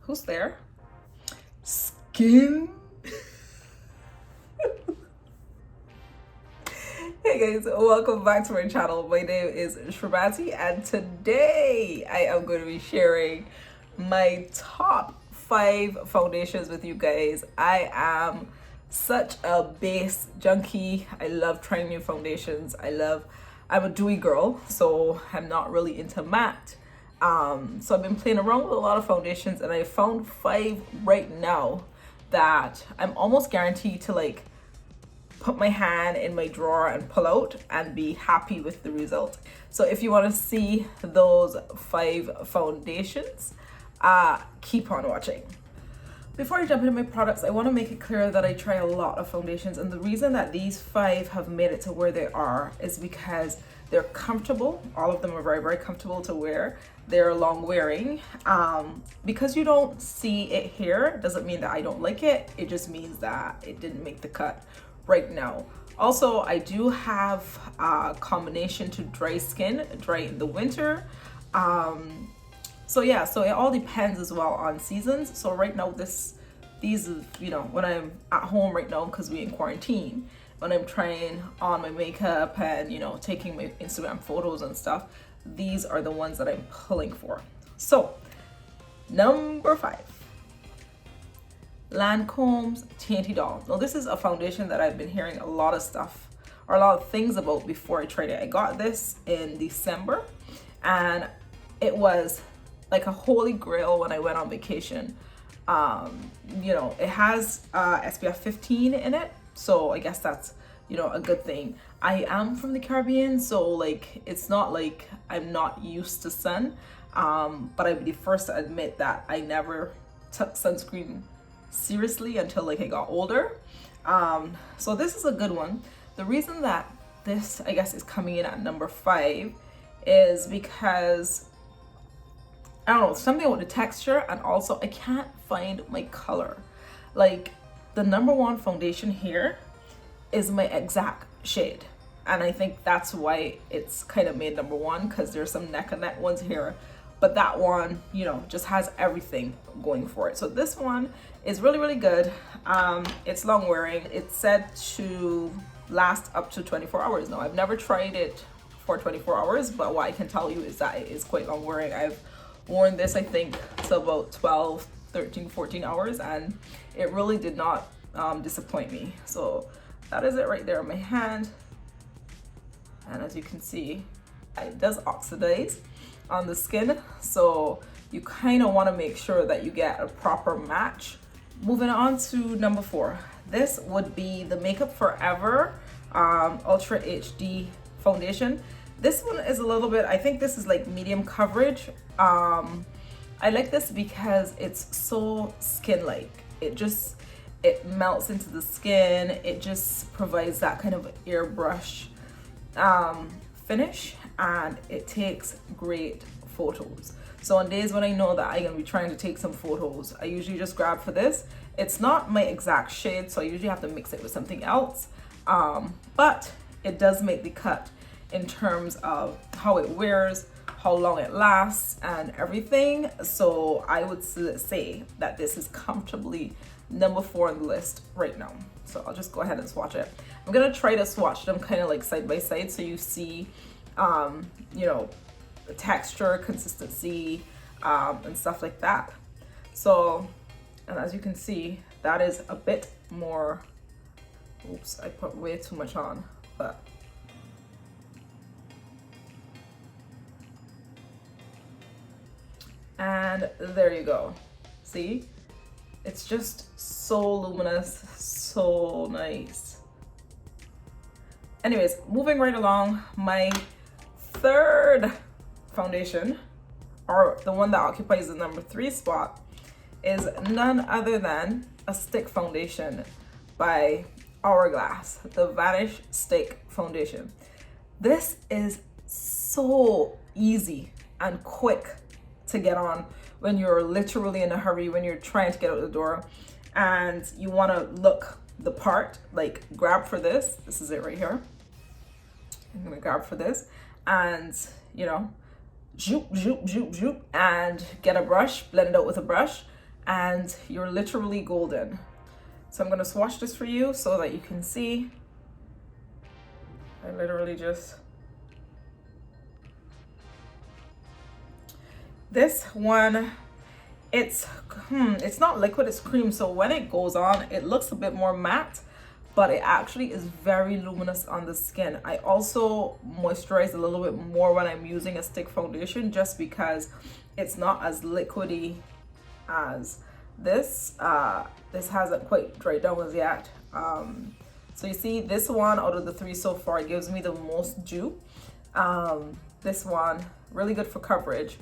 Who's there? Skin. Hey guys, welcome back to my channel. My name is Shribati and today I am going to be sharing my top 5 foundations with you guys. I am such a base junkie. I love trying new foundations. I'm a dewy girl, so I'm not really into matte. So I've been playing around with a lot of foundations and I found 5 right now that I'm almost guaranteed to like put my hand in my drawer and pull out and be happy with the result. So if you want to see those 5 foundations, keep on watching. Before I jump into my products, I want to make it clear that I try a lot of foundations, and the reason that these 5 have made it to where they are is because they're comfortable. All of them are very, very comfortable to wear. They're long wearing. Because you don't see it here doesn't mean that I don't like it. It just means that it didn't make the cut right now. Also, I do have a combination to dry skin, dry in the winter. So yeah, so it all depends as well on seasons. So right now these, you know, when I'm at home right now because we're in quarantine, when I'm trying on my makeup and, you know, taking my Instagram photos and stuff, these are the ones that I'm pulling for. So number 5, Lancome's Tinted. Now this is a foundation that I've been hearing a lot of stuff or a lot of things about before I tried it. I got this in December and it was like a holy grail when I went on vacation. You know, it has SPF 15 in it, so I guess that's, you know, a good thing. I am from the Caribbean, so like it's not like I'm not used to sun, but I'd be the first to admit that I never took sunscreen seriously until like I got older. So this is a good one. The reason that this, I guess, is coming in at number 5 is because I don't know, something about the texture, and also I can't find my color. Like the number 1 foundation here is my exact shade, and I think that's why it's kind of made number 1, because there's some neck and neck ones here, but that one, you know, just has everything going for it. So this one is really, really good. It's long wearing. It's said to last up to 24 hours. Now I've never tried it for 24 hours, but what I can tell you is that it is quite long wearing. I've worn this, I think, to about 12, 13, 14 hours, and it really did not disappoint me. So that is it right there on my hand. And as you can see, it does oxidize on the skin, so you kind of want to make sure that you get a proper match. Moving on to number 4, this would be the Makeup Forever Ultra HD foundation. This one is a little bit, I think this is like medium coverage. I like this because it's so skin-like. It melts into the skin. It just provides that kind of airbrush finish, and it takes great photos. So on days when I know that I'm gonna be trying to take some photos, I usually just grab for this. It's not my exact shade, so I usually have to mix it with something else, but it does make the cut in terms of how it wears, how long it lasts, and everything. So I would say that this is comfortably number 4 on the list right now. So I'll just go ahead and swatch it. I'm gonna try to swatch them kind of like side by side so you see, you know, the texture, consistency, and stuff like that. So, and as you can see, that is a bit more, oops, I put way too much on, but and there you go. See, it's just so luminous, so nice. Anyways, moving right along, my 3rd foundation, or the one that occupies the number 3 spot, is none other than a stick foundation by Hourglass, the Vanish Stick foundation. This is so easy and quick to get on when you're literally in a hurry, when you're trying to get out the door and you want to look the part. Like, grab for this. This is it right here. I'm gonna grab for this and, you know, zoop, zoop, zoop, zoop, and get a brush, blend it out with a brush, and you're literally golden. So I'm gonna swatch this for you so that you can see. I literally just, this one, it's not liquid, it's cream, so when it goes on it looks a bit more matte, but it actually is very luminous on the skin. I also moisturize a little bit more when I'm using a stick foundation, just because it's not as liquidy as this. This hasn't quite dried down as yet. So you see, this one out of the three so far gives me the most dew. This one, really good for coverage.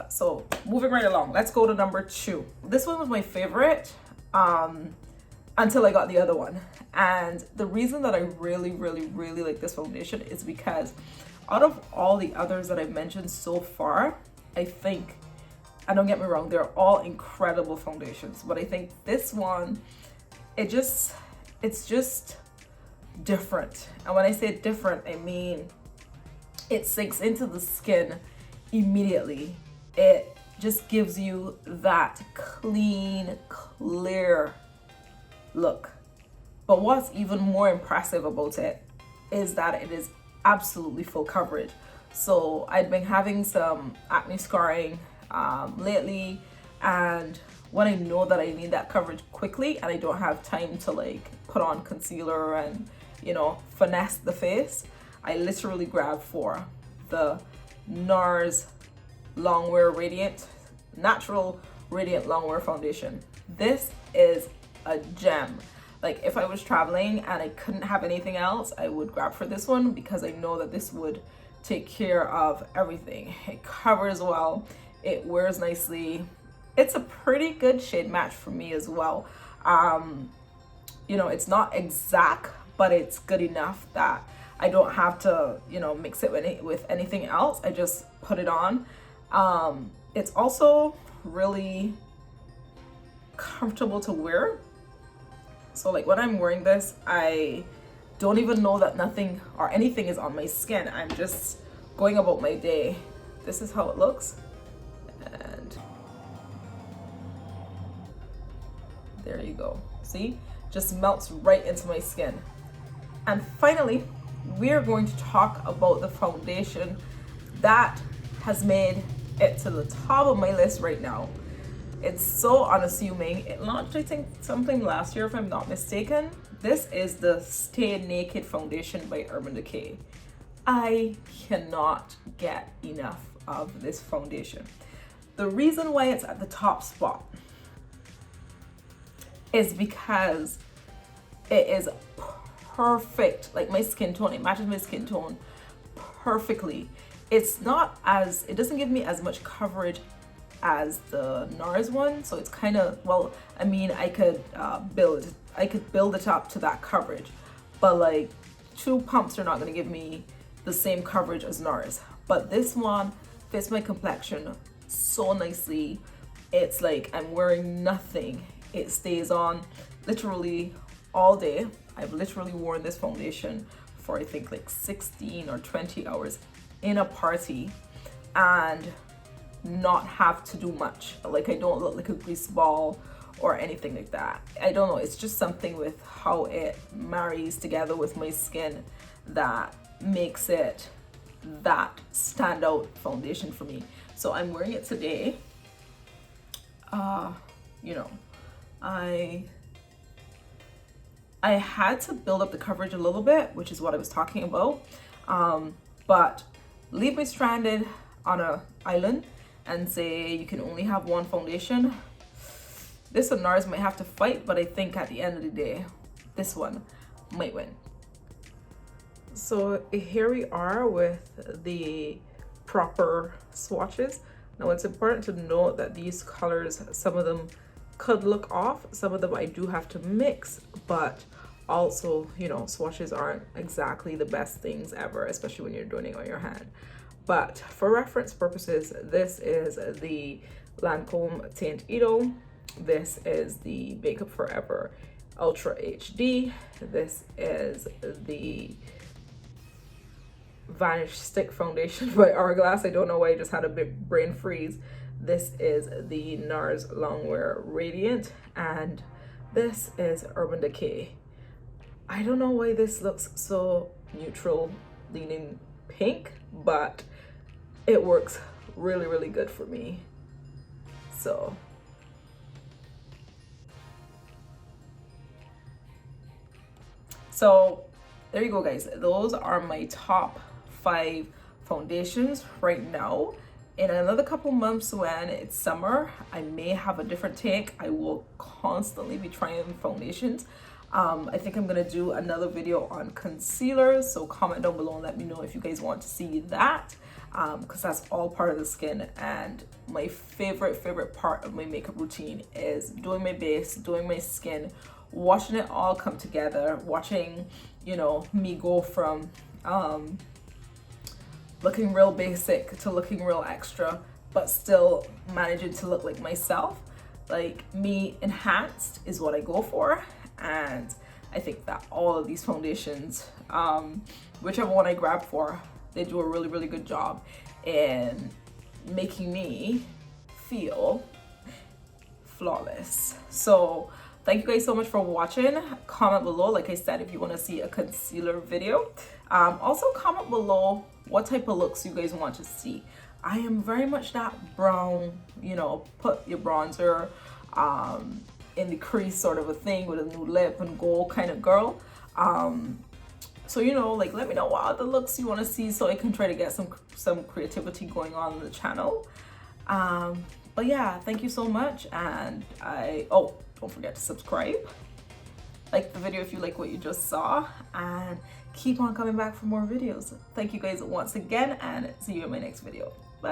So moving right along, let's go to number 2. This one was my favorite until I got the other one. And the reason that I really like this foundation is because out of all the others that I've mentioned so far, I think, and don't get me wrong, they're all incredible foundations, but I think this one, it's just different. And when I say different, I mean it sinks into the skin immediately. It just gives you that clean, clear look. But what's even more impressive about it is that it is absolutely full coverage. So I'd been having some acne scarring lately, and when I know that I need that coverage quickly and I don't have time to like put on concealer and, you know, finesse the face, I literally grab for the NARS Longwear Radiant Natural Radiant Longwear Foundation. This is a gem. Like, if I was traveling and I couldn't have anything else, I would grab for this one because I know that this would take care of everything. It covers well, it wears nicely. It's a pretty good shade match for me as well. You know, it's not exact, but it's good enough that I don't have to, you know, mix it with anything else. I just put it on. It's also really comfortable to wear. So like when I'm wearing this, I don't even know that nothing or anything is on my skin. I'm just going about my day. This is how it looks. And there you go. See? Just melts right into my skin. And finally, we're going to talk about the foundation that has made it to the top of my list right now. It's so unassuming. It launched, I think, something last year if I'm not mistaken. This is the Stay Naked Foundation by Urban Decay. I cannot get enough of this foundation. The reason why it's at the top spot is because it is perfect, like my skin tone. It matches my skin tone perfectly. It doesn't give me as much coverage as the NARS one, so it's kind of, well, I mean, I could build it up to that coverage, but like 2 pumps are not going to give me the same coverage as NARS. But this one fits my complexion so nicely. It's like I'm wearing nothing. It stays on literally all day. I've literally worn this foundation for I think like 16 or 20 hours in a party and not have to do much. Like, I don't look like a grease ball or anything like that. I don't know, it's just something with how it marries together with my skin that makes it that standout foundation for me. So I'm wearing it today. You know, I had to build up the coverage a little bit, which is what I was talking about. But leave me stranded on an island and say you can only have one foundation. This and NARS might have to fight, but I think at the end of the day, this one might win. So here we are with the proper swatches. Now it's important to note that these colors, some of them could look off, some of them I do have to mix, but also, you know, swatches aren't exactly the best things ever, especially when you're doing it on your hand. But for reference purposes, this is the Lancome Tint Idol. This is the Makeup Forever Ultra HD. This is the Vanish Stick Foundation by Hourglass. I don't know why I just had a bit brain freeze. This is the NARS Longwear Radiant, and this is Urban Decay. I don't know why this looks so neutral leaning pink, but it works really, really good for me. So there you go, guys. Those are my top 5 foundations right now. In another couple months, when it's summer, I may have a different take. I will constantly be trying foundations. I think I'm gonna do another video on concealers, so comment down below and let me know if you guys want to see that, because that's all part of the skin. And my favorite part of my makeup routine is doing my base, doing my skin, watching it all come together, watching, you know, me go from looking real basic to looking real extra, but still managing to look like myself. Like, me enhanced is what I go for. And I think that all of these foundations, whichever one I grab for, they do a really good job in making me feel flawless. So thank you guys so much for watching. Comment below, like I said, if you want to see a concealer video. Also comment below what type of looks you guys want to see. I am very much that brown, you know, put your bronzer in the crease sort of a thing with a new lip and gold kind of girl. So, you know, like, let me know what other looks you want to see so I can try to get some creativity going on the channel. But yeah, thank you so much. And don't forget to subscribe, like the video if you like what you just saw, and keep on coming back for more videos. Thank you guys once again, and see you in my next video.